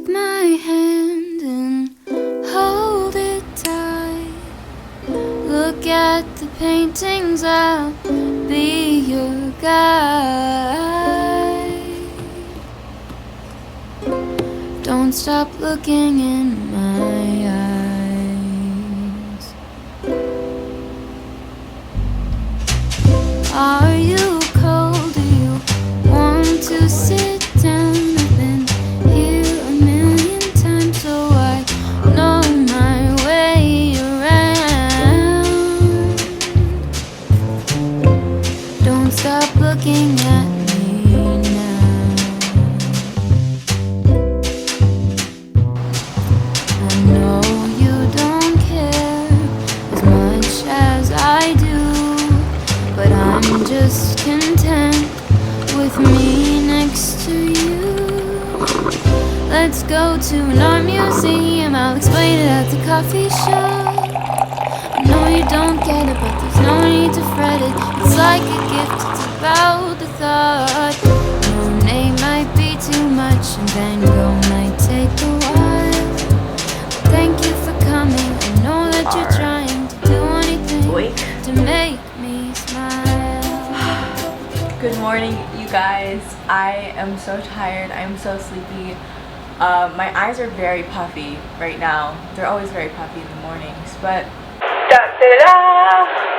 Take my hand and hold it tight. Look at the paintings, I'll be your guide. Don't stop looking in my eyes. Are you cold? Do you want to sit down? I've been here a million times, so I know my way around. Don't stop looking at me now. I know you don't care as much as I do, but I'm just content with me next to you. Let's go to an art museum, I'll explain it at the coffee shop. I know you don't get it, but there's no need to fret it. It's like a gift, it's about the thought. Monet might be too much and Van Gogh might take a while. Thank you for coming, I know that you're trying to do anything to make me smile. Good morning, you guys. I am so tired. I am so sleepy. My eyes are very puffy right now. They're always very puffy in the mornings, but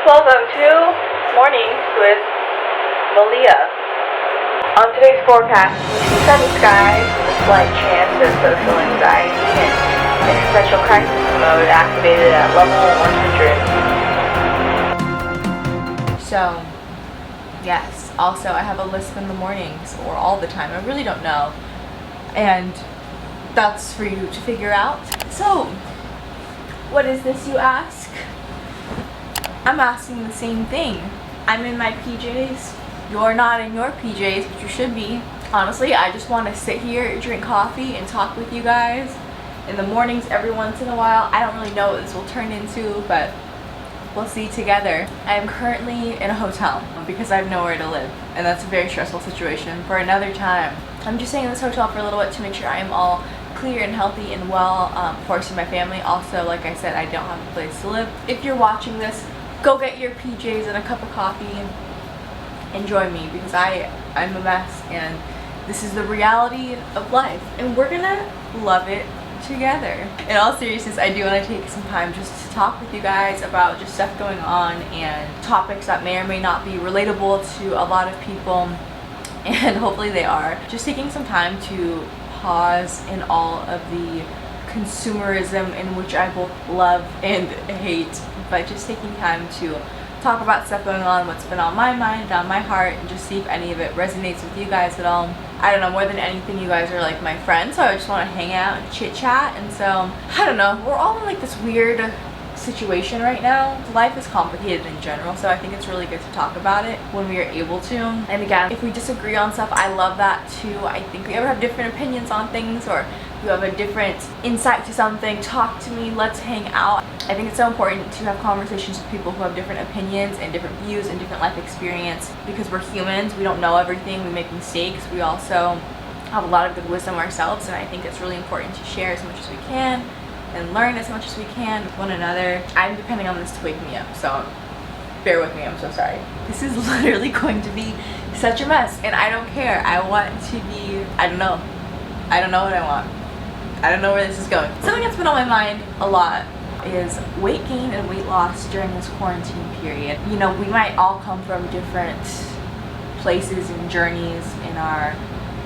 welcome to Mornings with Maleya. On today's forecast, we see sunny skies with a slight chance of social anxiety and existential crisis mode activated at level 100. So, yes. Also, I have a lisp in the mornings, or all the time. I really don't know. And that's for you to figure out. So, what is this, you ask? I'm asking the same thing. I'm in my PJs. You're not in your PJs, but you should be. Honestly, I just want to sit here, drink coffee, and talk with you guys in the mornings every once in a while. I don't really know what this will turn into, but we'll see together. I am currently in a hotel because I have nowhere to live, and that's a very stressful situation for another time. I'm just staying in this hotel for a little bit to make sure I am all clear and healthy and well before I see my family. Also, like I said, I don't have a place to live. If you're watching this, go get your PJs and a cup of coffee and enjoy me, because I'm a mess and this is the reality of life, and we're gonna love it together. In all seriousness, I do want to take some time just to talk with you guys about just stuff going on and topics that may or may not be relatable to a lot of people, and hopefully they are. Just taking some time to pause in all of the consumerism in which I both love and hate, but just taking time to talk about stuff going on, what's been on my mind, on my heart, and just see if any of it resonates with you guys at all. I don't know, more than anything, you guys are like my friends, so I just want to hang out and chit chat. And so, I don't know, we're all in like this weird situation right now. Life is complicated in general, so I think it's really good to talk about it when we are able to. And again, if we disagree on stuff, I love that too. I think we ever have different opinions on things, or you have a different insight to something, talk to me, let's hang out. I think it's so important to have conversations with people who have different opinions and different views and different life experience, because we're humans, we don't know everything, we make mistakes, we also have a lot of good wisdom ourselves, and I think it's really important to share as much as we can and learn as much as we can with one another. I'm depending on this to wake me up, so bear with me, I'm so sorry. This is literally going to be such a mess, and I don't care. I want to be, I don't know what I want. I don't know where this is going. Something that's been on my mind a lot is weight gain and weight loss during this quarantine period. You know, we might all come from different places and journeys in our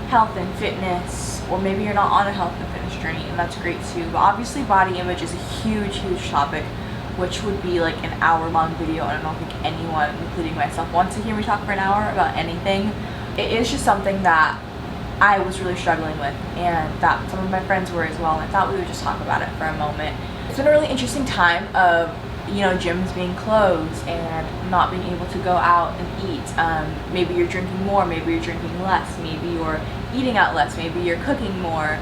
health and fitness, or maybe you're not on a health and fitness journey, and that's great too. But obviously body image is a huge topic, which would be like an hour-long video, and I don't think anyone, including myself, wants to hear me talk for an hour about anything. It is just something that I was really struggling with, and that some of my friends were as well, and I thought we would just talk about it for a moment. It's been a really interesting time of, you know, gyms being closed and not being able to go out and eat. Maybe you're drinking more, maybe you're drinking less, maybe you're eating out less, maybe you're cooking more,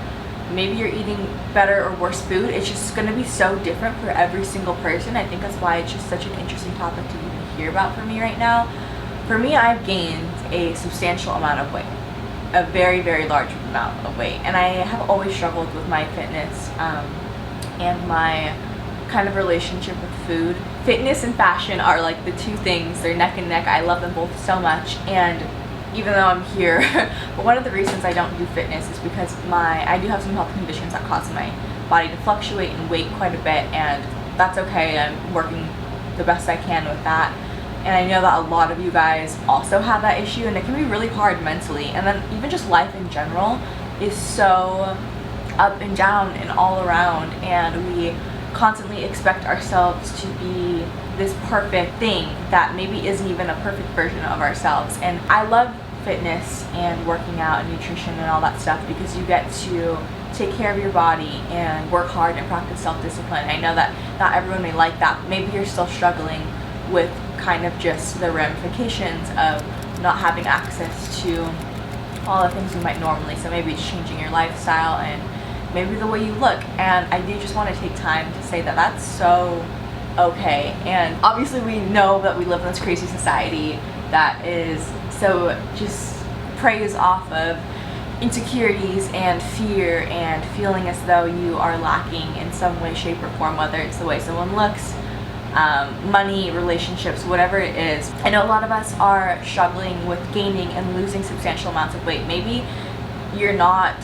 maybe you're eating better or worse food. It's just going to be so different for every single person. I think that's why it's just such an interesting topic to even hear about for me right now. For me, I've gained a substantial amount of weight. a very, very large amount of weight. And I have always struggled with my fitness and my kind of relationship with food. Fitness and fashion are like the two things. They're neck and neck. I love them both so much. And even though I'm here, but one of the reasons I don't do fitness is because I do have some health conditions that cause my body to fluctuate in weight quite a bit, and that's okay. I'm working the best I can with that. And I know that a lot of you guys also have that issue, and it can be really hard mentally. And then even just life in general is so up and down and all around, and we constantly expect ourselves to be this perfect thing that maybe isn't even a perfect version of ourselves. And I love fitness and working out and nutrition and all that stuff because you get to take care of your body and work hard and practice self-discipline. I know that not everyone may like that. Maybe you're still struggling with kind of just the ramifications of not having access to all the things you might normally. So maybe it's changing your lifestyle and maybe the way you look. And I do just want to take time to say that that's so okay. And obviously we know that we live in this crazy society that is so just preys off of insecurities and fear and feeling as though you are lacking in some way, shape, or form, whether it's the way someone looks, money, relationships, whatever it is. I know a lot of us are struggling with gaining and losing substantial amounts of weight. Maybe you're not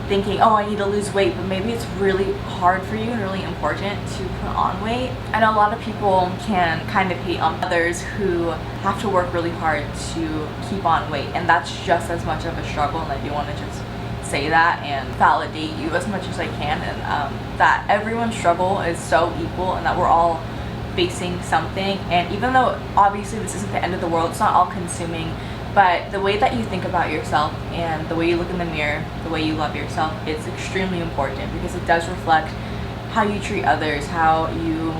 thinking, oh, I need to lose weight, but maybe it's really hard for you and really important to put on weight. I know a lot of people can kind of hate on others who have to work really hard to keep on weight, and that's just as much of a struggle. And I do want to just say that and validate you as much as I can, and that everyone's struggle is so equal and that we're all facing something. And even though obviously this isn't the end of the world, it's not all consuming, but the way that you think about yourself and the way you look in the mirror, the way you love yourself, is extremely important because it does reflect how you treat others, how you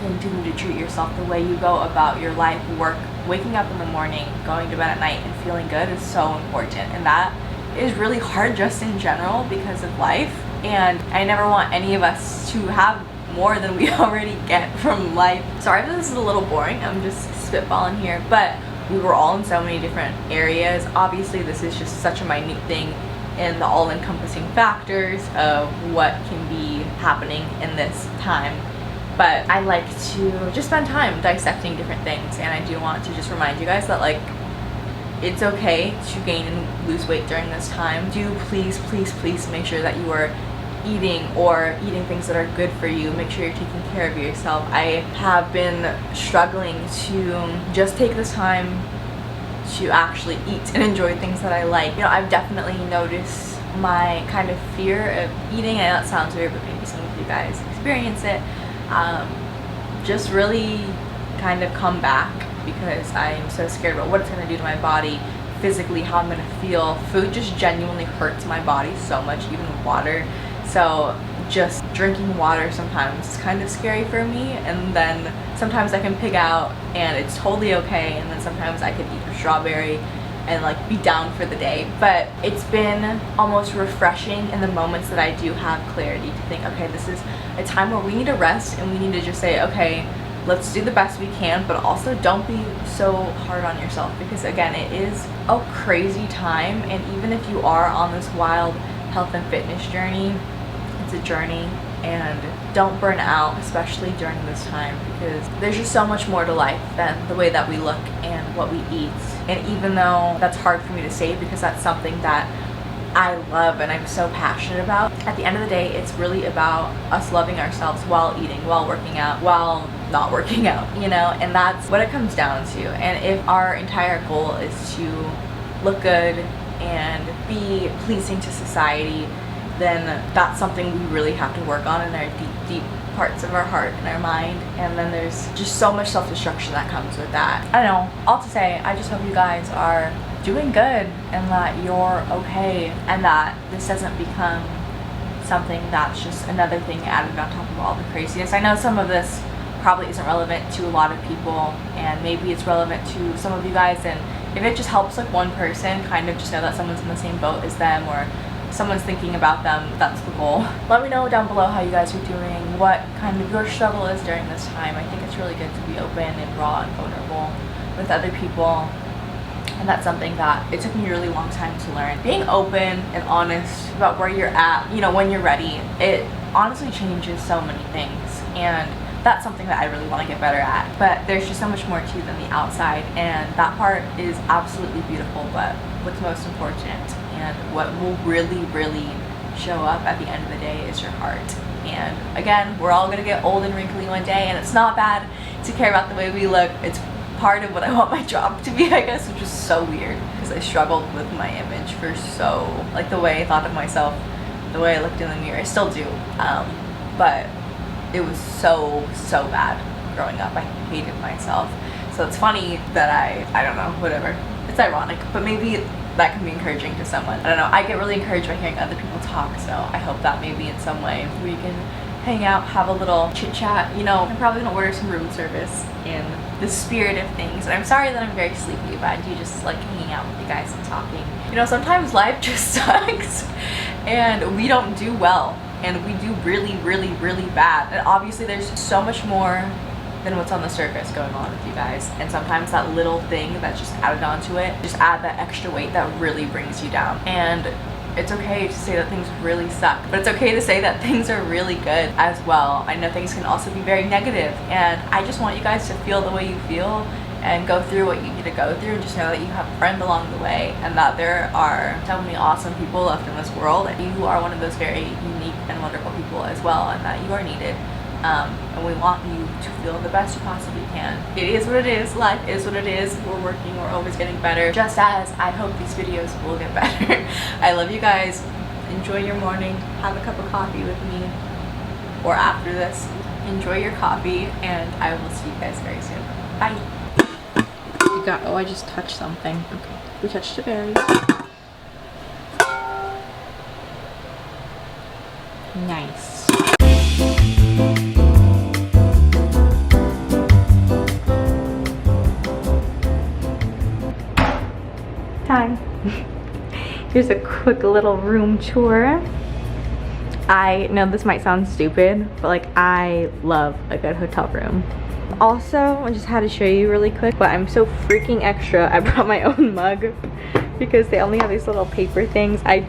continue to treat yourself, the way you go about your life, work, waking up in the morning, going to bed at night, and feeling good is so important. And that is really hard just in general because of life. And I never want any of us to have more than we already get from life. Sorry if this is a little boring, I'm just spitballing here, but we were all in so many different areas. Obviously this is just such a minute thing in the all-encompassing factors of what can be happening in this time, but I like to just spend time dissecting different things. And I do want to just remind you guys that like it's okay to gain and lose weight during this time. Do please make sure that you are eating things that are good for you. Make sure you're taking care of yourself. I have been struggling to just take this time to actually eat and enjoy things that I like. You know, I've definitely noticed my kind of fear of eating. I know it sounds weird, but maybe some of you guys experience it. Just really kind of come back because I'm so scared about what it's going to do to my body physically, how I'm going to feel. Food just genuinely hurts my body so much, even water. So just drinking water sometimes is kind of scary for me, and then sometimes I can pig out and it's totally okay, and then sometimes I could eat a strawberry and like be down for the day. But it's been almost refreshing in the moments that I do have clarity to think, okay, this is a time where we need to rest and we need to just say, okay, let's do the best we can, but also don't be so hard on yourself, because again, it is a crazy time. And even if you are on this wild health and fitness journey, it's a journey, and don't burn out, especially during this time, because there's just so much more to life than the way that we look and what we eat. And even though that's hard for me to say because that's something that I love and I'm so passionate about, at the end of the day, it's really about us loving ourselves while eating, while working out, while not working out, you know. And that's what it comes down to. And if our entire goal is to look good and be pleasing to society, then that's something we really have to work on in our deep parts of our heart and our mind. And then there's just so much self-destruction that comes with that. I don't know, all to say, I just hope you guys are doing good and that you're okay, and that this doesn't become something that's just another thing added on top of all the craziness. I know some of this probably isn't relevant to a lot of people, and maybe it's relevant to some of you guys, and if it just helps like one person kind of just know that someone's in the same boat as them, or someone's thinking about them, that's the goal. Let me know down below how you guys are doing, what kind of your struggle is during this time. I think it's really good to be open and raw and vulnerable with other people. And that's something that it took me a really long time to learn. Being open and honest about where you're at, you know, when you're ready, it honestly changes so many things. And that's something that I really want to get better at. But there's just so much more to than the outside, and that part is absolutely beautiful. But what's most important and what will really, really show up at the end of the day is your heart. And again, we're all gonna get old and wrinkly one day, and it's not bad to care about the way we look. It's part of what I want my job to be, I guess, which is so weird because I struggled with my image for like the way I thought of myself, the way I looked in the mirror. I still do, but it was so bad growing up. I hated myself. So it's funny that I don't know, whatever. It's ironic, but maybe that can be encouraging to someone. I don't know. I get really encouraged by hearing other people talk, so I hope that maybe in some way we can hang out, have a little chit chat. You know, I'm probably gonna order some room service in the spirit of things. And I'm sorry that I'm very sleepy, but I do just like hanging out with you guys and talking. You know, sometimes life just sucks and we don't do well, and we do really bad. And obviously there's so much more than what's on the surface going on with you guys, and sometimes that little thing that's just added onto it just add that extra weight that really brings you down. And it's okay to say that things really suck, but it's okay to say that things are really good as well. I know things can also be very negative, and I just want you guys to feel the way you feel and go through what you need to go through, and just know that you have a friend along the way, and that there are so many awesome people left in this world, and you are one of those very unique and wonderful people as well, and that you are needed. And we want you to feel the best you possibly can. It is what it is. Life is what it is. We're working. We're always getting better. Just as I hope these videos will get better. I love you guys. Enjoy your morning. Have a cup of coffee with me. Or after this. Enjoy your coffee. And I will see you guys very soon. Bye. You got, oh, I just touched something. Okay. We touched the berries. Nice. Hi. Here's a quick little room tour. I know this might sound stupid, but like I love a good hotel room. Also, I just had to show you really quick, but I'm so freaking extra. I brought my own mug because they only have these little paper things. I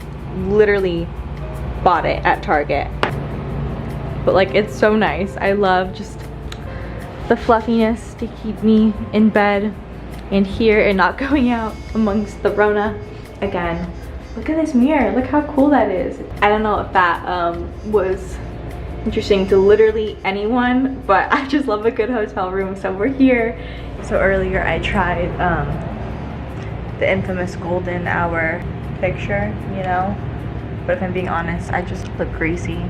literally bought it at Target. But like, it's so nice. I love just the fluffiness to keep me in bed and here and not going out amongst the Rona again. Look at this mirror. Look how cool that is. I don't know if that was interesting to literally anyone, but I just love a good hotel room. So we're here. So earlier I tried the infamous golden hour picture, you know, but if I'm being honest, I just look greasy.